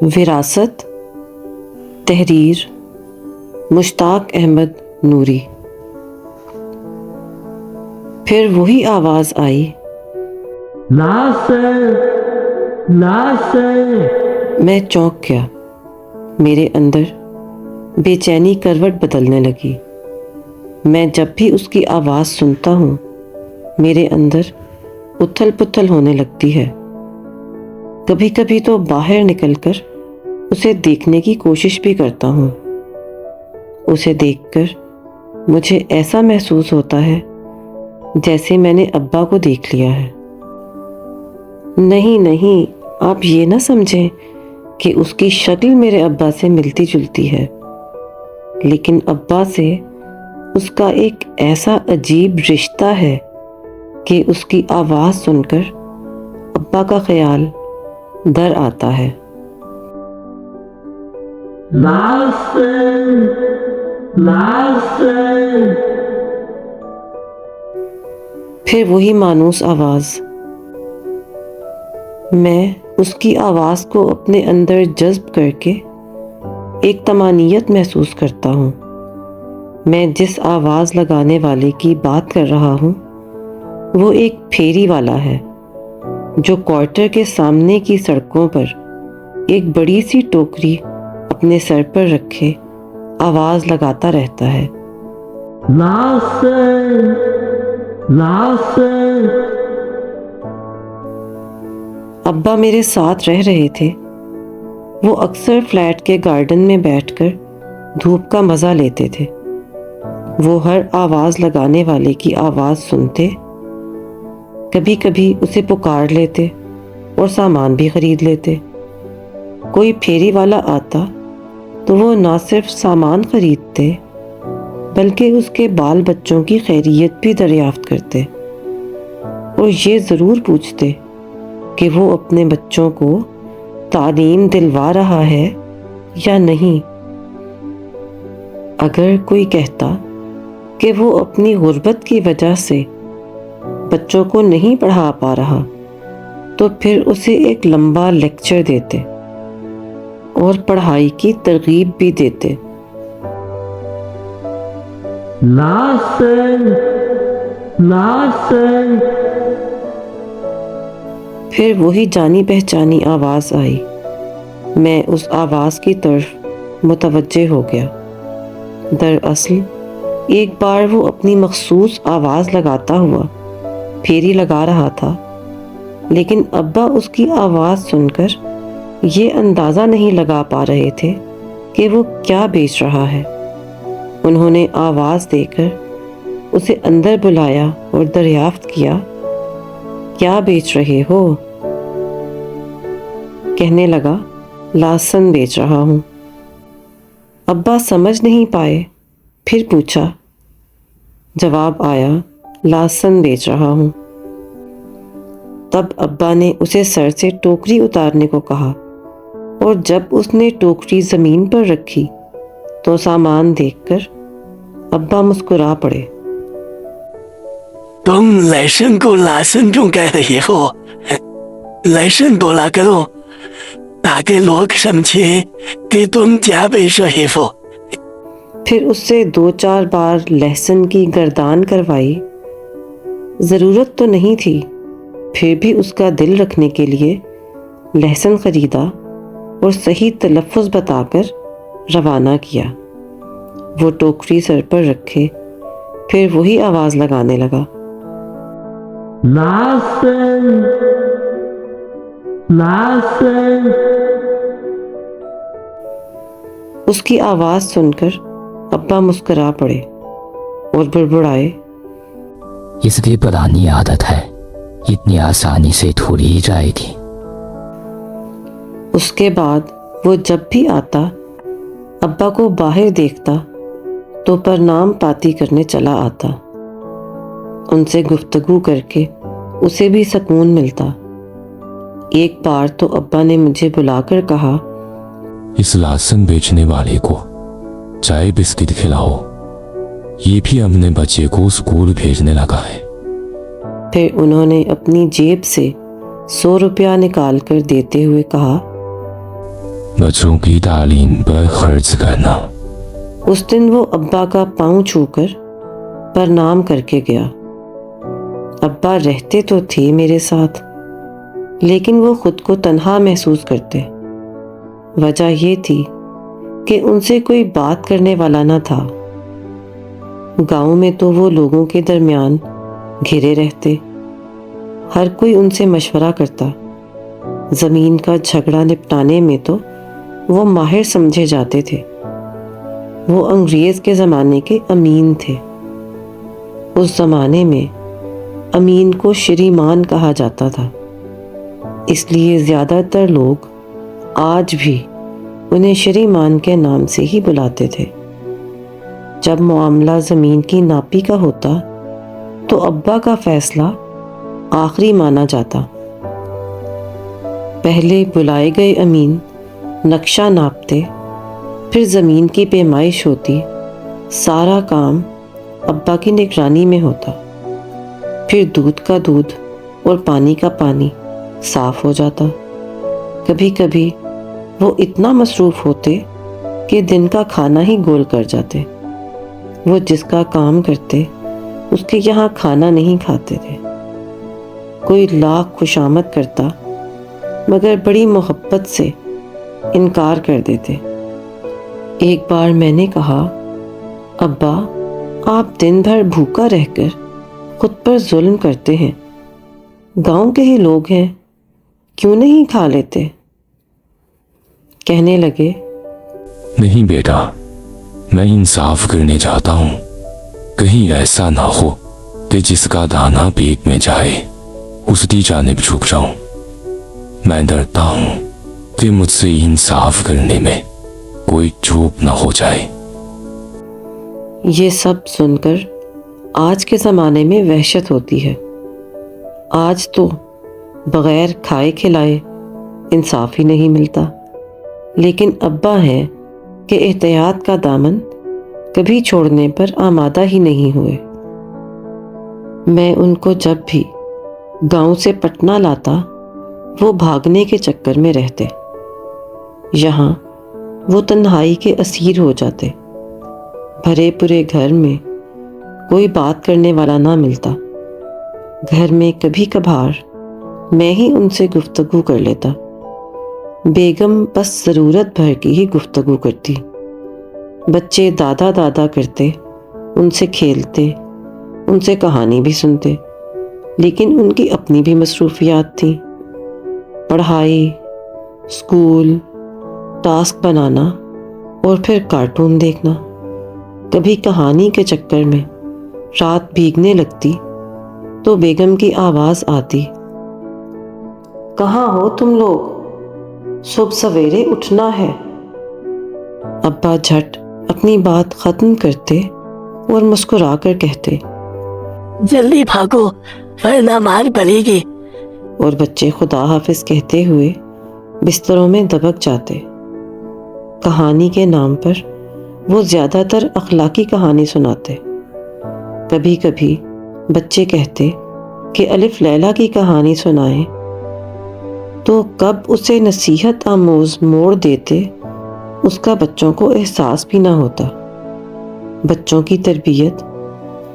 وراثت، تحریر مشتاق احمد نوری۔ پھر وہی آواز آئی، ناصر، ناصر۔ میں چونک گیا۔ میرے اندر بے چینی کروٹ بدلنے لگی۔ میں جب بھی اس کی آواز سنتا ہوں میرے اندر اتھل پتھل ہونے لگتی ہے۔ کبھی کبھی تو باہر نکل کر اسے دیکھنے کی کوشش بھی کرتا ہوں۔ اسے دیکھ کر مجھے ایسا محسوس ہوتا ہے جیسے میں نے ابا کو دیکھ لیا ہے۔ نہیں، آپ یہ نہ سمجھیں کہ اس کی شکل میرے ابا سے ملتی جلتی ہے، لیکن ابا سے اس کا ایک ایسا عجیب رشتہ ہے کہ اس کی آواز سن کر ابا کا خیال در آتا ہے۔ ناصر، ناصر۔ پھر وہی مانوس آواز۔ میں اس کی آواز کو اپنے اندر جذب کر کے ایک طمانینت محسوس کرتا ہوں۔ میں جس آواز لگانے والے کی بات کر رہا ہوں وہ ایک پھیری والا ہے جو کوارٹر کے سامنے کی سڑکوں پر ایک بڑی سی ٹوکری اپنے سر پر رکھے آواز لگاتا رہتا ہے، ناصر، ناصر۔ ابا میرے ساتھ رہ رہے تھے۔ وہ اکثر فلیٹ کے گارڈن میں بیٹھ کر دھوپ کا مزہ لیتے تھے۔ وہ ہر آواز لگانے والے کی آواز سنتے، کبھی کبھی اسے پکار لیتے اور سامان بھی خرید لیتے۔ کوئی پھیری والا آتا تو وہ نہ صرف سامان خریدتے بلکہ اس کے بال بچوں کی خیریت بھی دریافت کرتے اور یہ ضرور پوچھتے کہ وہ اپنے بچوں کو تعلیم دلوا رہا ہے یا نہیں۔ اگر کوئی کہتا کہ وہ اپنی غربت کی وجہ سے بچوں کو نہیں پڑھا پا رہا تو پھر اسے ایک لمبا لیکچر دیتے اور پڑھائی کی ترغیب بھی دیتے۔ ناصر، ناصر۔ پھر وہی جانی پہچانی آواز آئی۔ میں اس آواز کی طرف متوجہ ہو گیا۔ دراصل ایک بار وہ اپنی مخصوص آواز لگاتا ہوا پھیری لگا رہا تھا، لیکن ابا اس کی آواز سن کر یہ اندازہ نہیں لگا پا رہے تھے کہ وہ کیا بیچ رہا ہے۔ انہوں نے آواز دے کر اسے اندر بلایا اور دریافت کیا، کیا بیچ رہے ہو؟ کہنے لگا، لہسن بیچ رہا ہوں۔ ابا سمجھ نہیں پائے، پھر پوچھا۔ جواب آیا، لہسن بیچ رہا ہوں۔ تب ابا نے اسے سر سے ٹوکری اتارنے کو کہا اور جب اس نے ٹوکری زمین پر رکھی تو سامان دیکھ کر ابا مسکرا پڑے۔ تم لہسن کو لہسن کیوں کہہ رہی ہو؟ لہسن بولا کرو تاکہ لوگ سمجھے کہ تم کیا بیچ رہے ہو۔ پھر اس سے 2-4 بار لہسن کی گردان کروائی۔ ضرورت تو نہیں تھی، پھر بھی اس کا دل رکھنے کے لیے لہسن خریدا اور صحیح تلفظ بتا کر روانہ کیا۔ وہ ٹوکری سر پر رکھے پھر وہی آواز لگانے لگا، ناصر، ناصر۔ اس کی آواز سن کر ابا مسکرا پڑے اور بڑبڑائے، یہ سب پرانی عادت ہے، اتنی آسانی سے تھوڑی جائے گی۔ اس کے بعد وہ جب بھی آتا ابا کو باہر دیکھتا تو پرنام پاتی کرنے چلا آتا۔ ان سے گفتگو کر کے اسے بھی سکون ملتا۔ ایک بار تو ابا نے مجھے بلا کر کہا، اس لہسن بیچنے والے کو چائے بسکٹ کھلاؤ، یہ بھی اپنے بچے کو اسکول بھیجنے لگا ہے۔ پھر انہوں نے اپنی جیب سے 100 روپیہ نکال کر دیتے ہوئے کہا، 我祝意大利把儿子干呐。 उस दिन वो अब्बा का पाँव छूकर प्रणाम करके गया। अब्बा रहते तो थे मेरे साथ, लेकिन वो खुद को तन्हा महसूस करते। वजह ये थी कि उनसे कोई बात करने वाला न था। गांव में तो वो लोगों के दरमियान घिरे रहते, हर कोई उनसे मशवरा करता। ज़मीन का झगड़ा निपटाने में तो वो माहिर समझे जाते थे। वो अंग्रेज़ के ज़माने के अमीन थे। उस ज़माने में अमीन को श्रीमान कहा जाता था, इसलिए ज़्यादातर लोग आज भी उन्हें श्रीमान के नाम से ही बुलाते थे। जब मामला ज़मीन की नापी का होता तो अब्बा का फ़ैसला आखिरी माना जाता। पहले बुलाए गए अमीन नक्शा नापते, फिर ज़मीन की पैमाइश होती। सारा काम अब्बा की निगरानी में होता। फिर दूध का दूध और पानी का पानी साफ हो जाता। कभी कभी वो इतना मसरूफ़ होते कि दिन का खाना ही गोल कर जाते। वो जिसका काम करते उसके यहाँ खाना नहीं खाते थे। कोई लाख खुशामद करता, मगर बड़ी मोहब्बत से इनकार कर देते। एक बार मैंने कहा, अब्बा आप दिन भर भूखा रहकर खुद पर जुल्म करते हैं। गांव के ही लोग हैं, क्यों नहीं खा लेते? कहने लगे, नहीं बेटा, मैं इंसाफ करने जाता हूँ। कहीं ऐसा ना हो कि जिसका दाना पेट में जाए उसकी जानिब झुक जाऊं। मैं डरता हूँ कि मुझसे इंसाफ करने में कोई चूक ना हो जाए। ये सब सुनकर आज के ज़माने में वहशत होती है। आज तो बग़ैर खाए खिलाए इंसाफ ही नहीं मिलता। लेकिन अब्बा हैं कि एहतियात का दामन कभी छोड़ने पर आमादा ही नहीं हुए। मैं उनको जब भी गांव से पटना लाता, वो भागने के चक्कर में रहते। यहाँ वो तन्हाई के असीर हो जाते। भरे पूरे घर में कोई बात करने वाला ना मिलता। घर में कभी कभार मैं ही उनसे गुफ्तगू कर लेता। बेगम बस ज़रूरत भर की ही गुफ्तगू करती। बच्चे दादा दादा करते, उनसे खेलते, उनसे कहानी भी सुनते, लेकिन उनकी अपनी भी मसरूफियात थी। पढ़ाई, स्कूल, टास्क बनाना और फिर कार्टून देखना। कभी कहानी के चक्कर में रात भीगने लगती तो बेगम की आवाज़ आती, कहाँ हो तुम लोग? सुबह सवेरे उठना है। अब्बा झट अपनी बात ख़त्म करते और मुस्कुरा कर कहते, जल्दी भागो वरना मार पड़ेगी। और बच्चे खुदा हाफिज कहते हुए बिस्तरों में दबक जाते। कहानी के नाम पर वो ज़्यादातर अखलाकी कहानी सुनाते। कभी कभी बच्चे कहते कि अलिफ लैला की कहानी सुनाएं, तो कब उसे नसीहत आमोज मोड़ देते उसका बच्चों को एहसास भी ना होता। बच्चों की तरबियत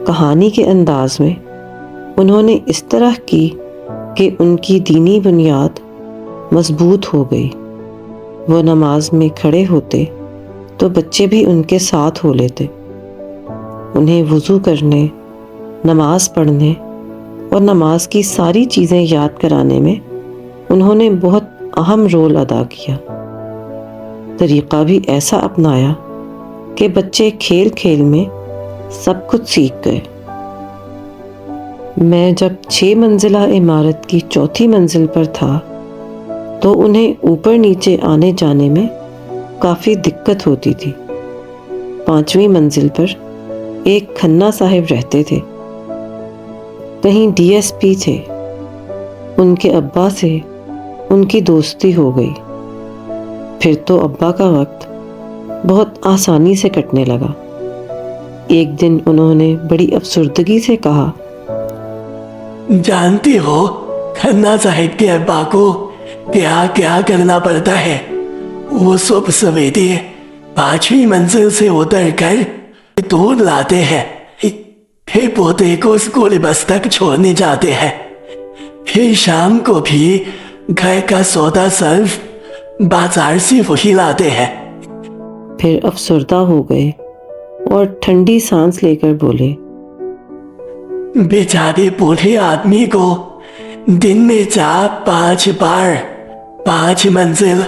कहानी के अंदाज में उन्होंने इस तरह की कि उनकी दीनी बुनियाद मजबूत हो गई। वो नमाज में खड़े होते तो बच्चे भी उनके साथ हो लेते। उन्हें वज़ू करने, नमाज पढ़ने और नमाज की सारी चीज़ें याद कराने में उन्होंने बहुत अहम रोल अदा किया। तरीक़ा भी ऐसा अपनाया कि बच्चे खेल खेल में सब कुछ सीख गए। मैं जब 6 मंजिला इमारत की चौथी मंजिल पर था तो उन्हें ऊपर नीचे आने जाने में काफ़ी दिक्कत होती थी। 5वीं मंजिल पर एक खन्ना साहिब रहते थे। कहीं डीएसपी थे। उनके अब्बा से उनकी दोस्ती हो गई। फिर तो अब्बा का वक्त बहुत आसानी से कटने लगा। एक दिन उन्होंने बड़ी अफसुर्दगी से कहा, जानती हो खन्ना साहिब के अब्बा को क्या क्या करना पड़ता है? 无所不是为的把群们真是我的根都拉的हे पोते को स्कूल बस तक छोड़ने जाते हैं, फिर शाम को भी घर का सौदा सिर्फ बाजार से वही लाते हैं। फिर अफसरदा हो गए और ठंडी सांस लेकर बोले, बेचारे बूढ़े आदमी को दिन में 4-5 बार 5 मंजिल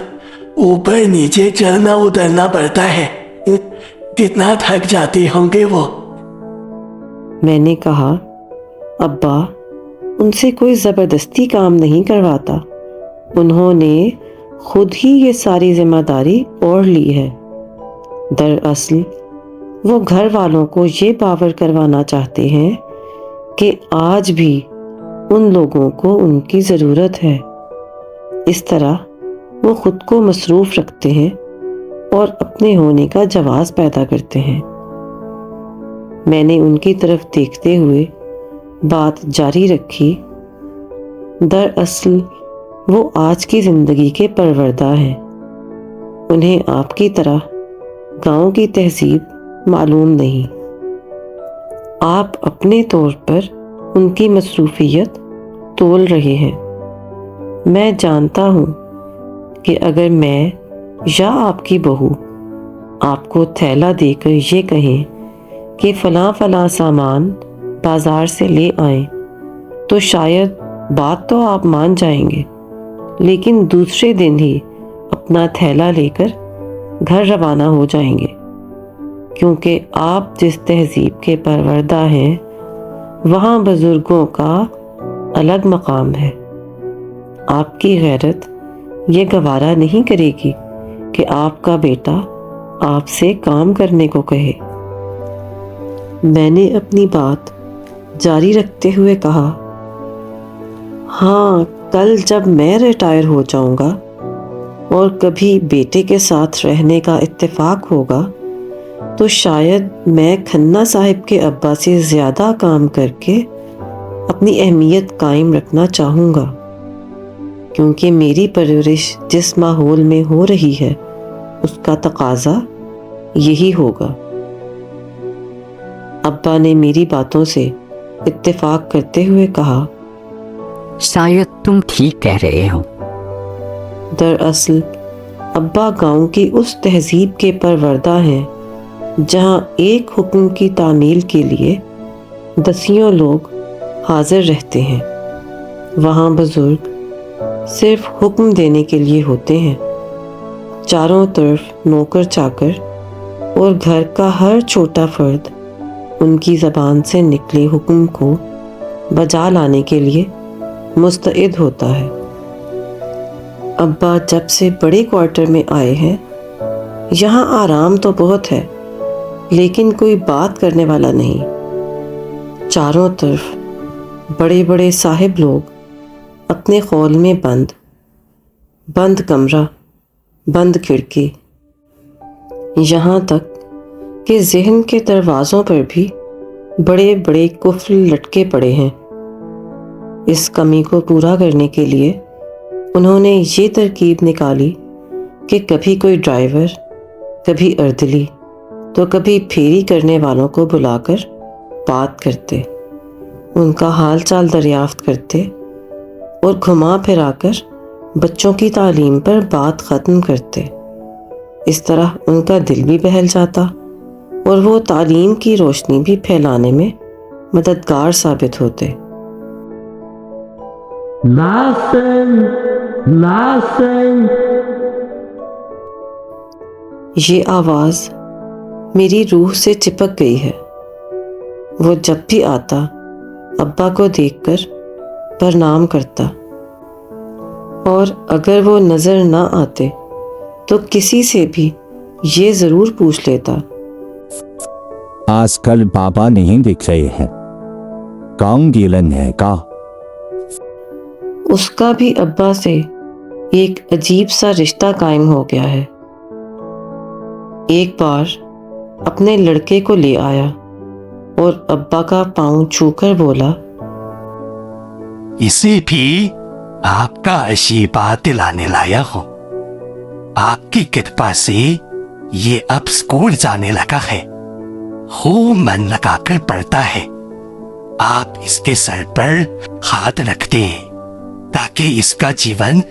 ऊपर नीचे चलना उतरना पड़ता है, कितना थक जाते होंगे वो। मैंने कहा, अब्बा, उनसे कोई ज़बरदस्ती काम नहीं करवाता, उन्होंने खुद ही ये सारी जिम्मेदारी ओढ़ ली है। दरअसल वो घर वालों को ये बावर करवाना चाहते हैं कि आज भी उन लोगों को उनकी ज़रूरत है। इस तरह वो खुद को मसरूफ़ रखते हैं और अपने होने का जवाज़ पैदा करते हैं। मैंने उनकी तरफ देखते हुए बात जारी रखी, दरअसल वो आज की ज़िंदगी के परवरदा हैं। उन्हें आपकी तरह गांव की तहजीब मालूम नहीं। आप अपने तौर पर उनकी मसरूफियत तोल रहे हैं। मैं जानता हूँ कि अगर मैं या आपकी बहू आपको थैला देकर ये कहें कि फ़लाँ फ़लाँ सामान बाज़ार से ले आएं, तो शायद बात तो आप मान जाएंगे, लेकिन दूसरे दिन ही अपना थैला लेकर घर रवाना हो जाएंगे, क्योंकि आप जिस तहजीब के परवरदा हैं वहाँ बुज़ुर्गों का अलग मकाम है। आपकी गैरत ये गवारा नहीं करेगी कि आपका बेटा आपसे काम करने को कहे। मैंने अपनी बात जारी रखते हुए कहा, हाँ, कल जब मैं रिटायर हो जाऊंगा और कभी बेटे के साथ रहने का इत्तेफाक होगा, तो शायद मैं खन्ना साहिब के अब्बा से ज़्यादा काम करके अपनी अहमियत कायम रखना चाहूँगा, क्योंकि मेरी परवरिश जिस माहौल में हो रही है उसका तकाज़ा यही होगा। अब्बा ने मेरी बातों से इत्तेफाक करते हुए कहा, शायद तुम ठीक कह रहे हो। दरअसल अब्बा गांव की उस तहजीब के परवरदा हैं जहां एक हुक्म की तामील के लिए दसियों लोग हाजिर रहते हैं। वहां बुजुर्ग सिर्फ हुक्म देने के लिए होते हैं। चारों तरफ नौकर चाकर और घर का हर छोटा फर्द उनकी ज़बान से निकले हुक्म को बजा लाने के लिए मुस्तइद होता है। अब्बा जब से बड़े क्वार्टर में आए हैं, यहाँ आराम तो बहुत है, लेकिन कोई बात करने वाला नहीं। चारों तरफ बड़े बड़े साहिब लोग अपने खौल में बंद कमरा, बंद खिड़की, यहाँ तक कि ज़हन के दरवाज़ों पर भी बड़े बड़े कुफ्ल लटके पड़े हैं। इस कमी को पूरा करने के लिए उन्होंने ये तरकीब निकाली कि कभी कोई ड्राइवर, कभी अर्दली, तो कभी फेरी करने वालों को बुलाकर बात करते, उनका हाल चाल दरियाफ्त करते और घुमा फिराकर बच्चों की तालीम पर बात ख़त्म करते। इस तरह उनका दिल भी बहल जाता और वो तालीम की रोशनी भी फैलाने में मददगार साबित होते। लासन ये आवाज़ मेरी रूह से चिपक गई है। वो जब भी आता अब्बा को देखकर प्रणाम करता, और अगर वो नज़र ना आते तो किसी से भी ये ज़रूर पूछ लेता, आजकल बाबा नहीं दिख रहे हैं, काम गिलन है का? उसका भी अब्बा से एक अजीब सा रिश्ता कायम हो गया है। एक बार अपने लड़के को ले आया और अब्बा का पांव छूकर बोला, इसे भी आपका आशीर्वाद दिलाने लाया हूँ। आपकी कृपा से ये अब स्कूल जाने लगा है, खूब मन लगाकर पढ़ता है। आप इसके सर पर हाथ रख दें ताकि इसका जीवन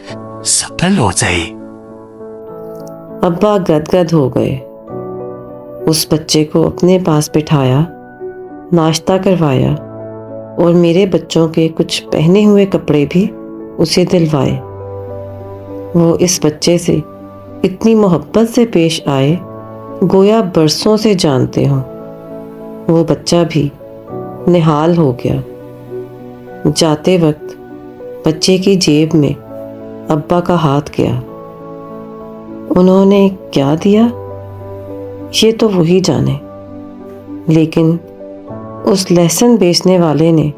सफल हो जाए। अब्बा गदगद हो गए। उस बच्चे को अपने पास बिठाया, नाश्ता करवाया और मेरे बच्चों के कुछ पहने हुए कपड़े भी उसे दिलवाए। वो इस बच्चे से इतनी मोहब्बत से पेश आए गोया बरसों से जानते हों। वो बच्चा भी निहाल हो गया। जाते वक्त बच्चे की जेब में अब्बा का हाथ गया। उन्होंने क्या दिया ये तो वही जाने, लेकिन उस लहसुन बेचने वाले ने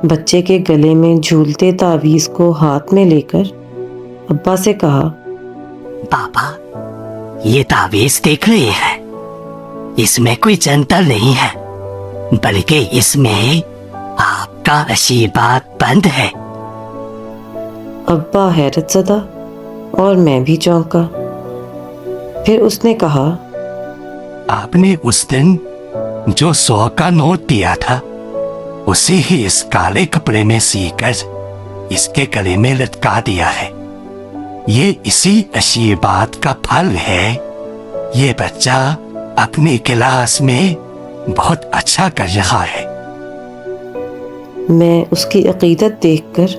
बच्चे के गले में झूलते तावीज़ को हाथ में लेकर अब्बा से कहा, पापा, ये तावीज़ देख रहे हैं, इसमें कोई जंतर नहीं है, बल्कि इसमें आपका आशीर्वाद बंद है। अब्बा हैरत ज़दा और मैं भी चौंका। फिर उसने कहा, आपने उस दिन जो 100 का नोट दिया था उसे ही इस काले कपड़े में सीकर इसके गले में लटका दिया है। ये इसी आशीर्वाद का फल है। ये बच्चा अपनी क्लास में बहुत अच्छा कर रहा है। मैं उसकी अकीदत देखकर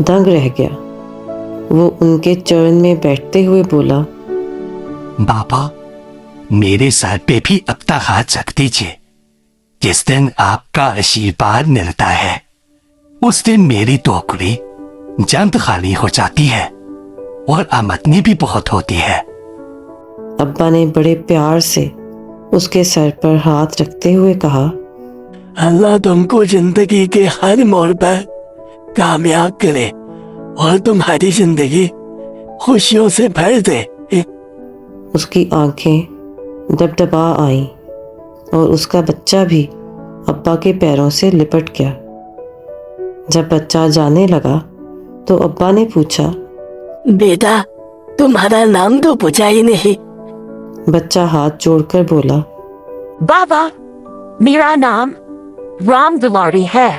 दंग रह गया। वो उनके चरण में बैठते हुए बोला, बाबा, मेरे सर पे भी अपना हाथ रख दीजिए। जिस दिन आपका आशीर्वाद मिलता है उस दिन मेरी टोकरी जल्द खाली हो जाती है और आमदनी भी बहुत होती है। अब्बा ने बड़े प्यार से उसके सर पर हाथ रखते हुए कहा, अल्लाह तुमको जिंदगी के हर मोड़ पर कामयाब करे और तुम्हारी जिंदगी खुशियों से भर दे। उसकी आंखें डबडबा आईं और उसका बच्चा भी अब्बा के पैरों से लिपट गया। जब बच्चा जाने लगा तो अब्बा ने पूछा, बेटा, तुम्हारा नाम तो पूछा ही नहीं। बच्चा हाथ जोड़कर बोला, बाबा, मेरा नाम राम दुलारी है।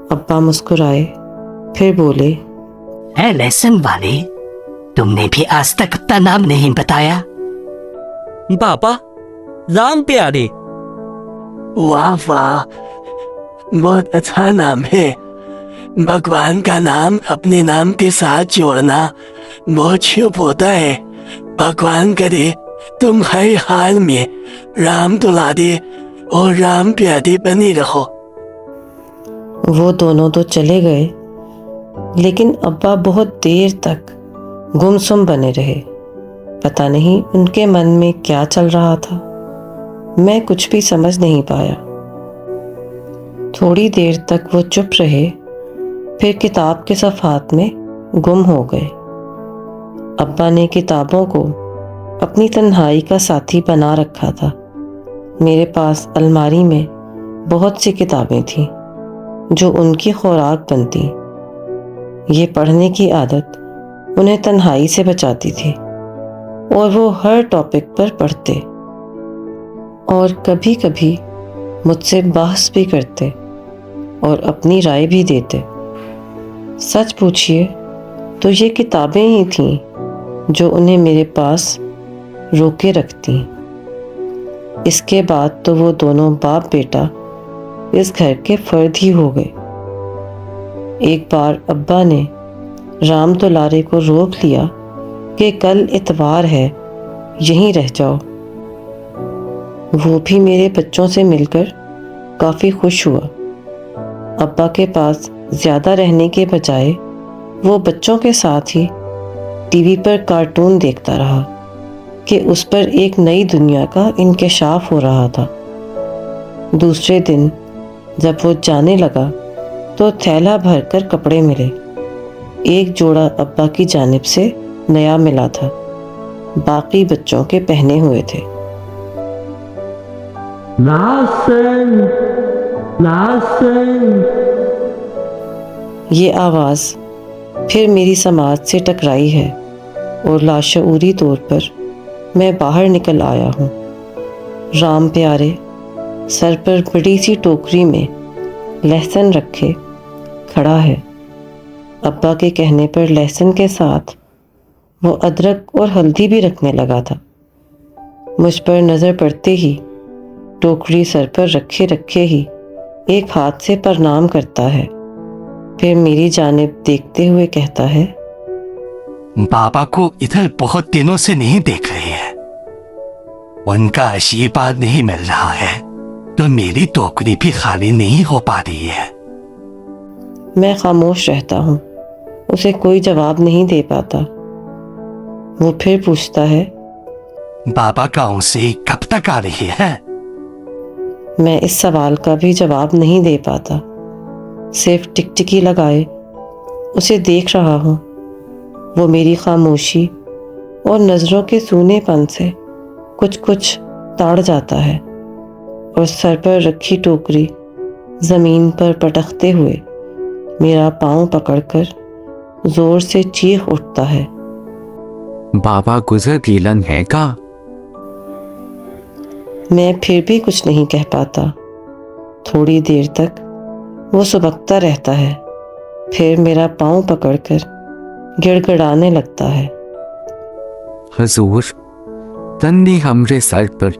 अब्बा मुस्कुराए, फिर बोले, है लहसुन वाले, तुमने भी आज तक अपना नाम नहीं बताया। पापा, राम प्यारे। वाह वाह, बहुत अच्छा नाम है। भगवान का नाम अपने नाम के साथ जोड़ना बहुत शुभ होता है। भगवान करे तुम हर हाल में राम दुलारी और राम प्यारी बनी रहो। वो दोनों तो चले गए, लेकिन अब्बा बहुत देर तक गुमसुम बने रहे। पता नहीं उनके मन में क्या चल रहा था। मैं कुछ भी समझ नहीं पाया। थोड़ी देर तक वो चुप रहे, फिर किताब के सफ़हात में गुम हो गए। अब्बा ने किताबों को अपनी तन्हाई का साथी बना रखा था। मेरे पास अलमारी में बहुत सी किताबें थीं जो उनकी खुराक बनती। ये पढ़ने की आदत उन्हें तन्हाई से बचाती थी और वो हर टॉपिक पर पढ़ते और कभी कभी मुझसे बहस भी करते और अपनी राय भी देते। सच पूछिए तो ये किताबें ही थीं जो उन्हें मेरे पास रोके रखती। इसके बाद तो वो दोनों बाप बेटा इस घर के फर्द ही हो गए। एक बार अब्बा ने राम दुलारे को रोक लिया कि कल इतवार है, यहीं रह जाओ। वो भी मेरे बच्चों से मिलकर काफ़ी खुश हुआ। अब्बा के पास ज़्यादा रहने के बजाय वो बच्चों के साथ ही टीवी पर कार्टून देखता रहा कि उस पर एक नई दुनिया का इंकशाफ हो रहा था। दूसरे दिन जब वो जाने लगा तो थैला भरकर कपड़े मिले। एक जोड़ा अब्बा की जानिब से नया मिला था, बाकी बच्चों के पहने हुए थे। Listen, listen. ये आवाज़ फिर मेरी समाज से टकराई है। اور لاشعوری طور پر میں باہر نکل آیا ہوں۔ رام پیارے سر پر بڑی سی ٹوکری میں لہسن رکھے کھڑا ہے۔ ابا کے کہنے پر لہسن کے ساتھ وہ ادرک اور ہلدی بھی رکھنے لگا تھا۔ مجھ پر نظر پڑتے ہی ٹوکری سر پر رکھے رکھے ہی ایک ہاتھ سے پرنام کرتا ہے، پھر میری جانب دیکھتے ہوئے کہتا ہے، بابا کو ادھر بہت دنوں سے نہیں دیکھ رہے ہیں، ان کا آشیرواد نہیں مل رہا ہے تو میری ٹوکری بھی خالی نہیں ہو پا رہی ہے۔ میں خاموش رہتا ہوں، اسے کوئی جواب نہیں دے پاتا۔ وہ پھر پوچھتا ہے، بابا گاؤں سے کب تک آ رہی ہے؟ میں اس سوال کا بھی جواب نہیں دے پاتا، صرف ٹکٹکی لگائے اسے دیکھ رہا ہوں۔ وہ میری خاموشی اور نظروں کے سونے پن سے کچھ تاڑ جاتا ہے اور سر پر رکھی ٹوکری زمین پر پٹکتے ہوئے میرا پاؤں پکڑ کر زور سے چیخ اٹھتا ہے، بابا گزر گیلن ہے کا؟ میں پھر بھی کچھ نہیں کہہ پاتا۔ تھوڑی دیر تک وہ سبکتا رہتا ہے، پھر میرا پاؤں پکڑ کر گڑ گڑانے لگتا ہے۔ حضور تنی ہمارے سر پر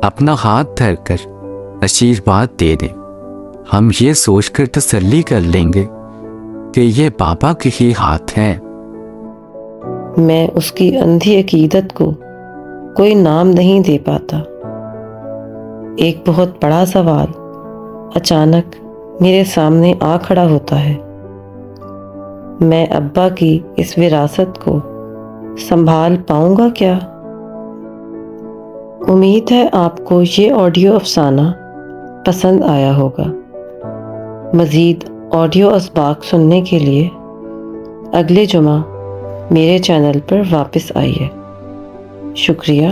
اپنا ہاتھ دھر کر آشیرواد دے دیں، ہم یہ سوچ کر تسلی کر لیں گے کہ یہ بابا کے ہی ہاتھ ہیں۔ میں اس کی اندھی عقیدت کو کوئی نام نہیں دے پاتا۔ ایک بہت بڑا سوال اچانک میرے سامنے آ کھڑا ہوتا ہے۔ میں ابا کی اس وراثت کو سنبھال پاؤں گا کیا؟ امید ہے آپ کو یہ آڈیو افسانہ پسند آیا ہوگا۔ مزید آڈیو اسباق سننے کے لیے اگلے جمعہ میرے چینل پر واپس آئیے۔ شکریہ۔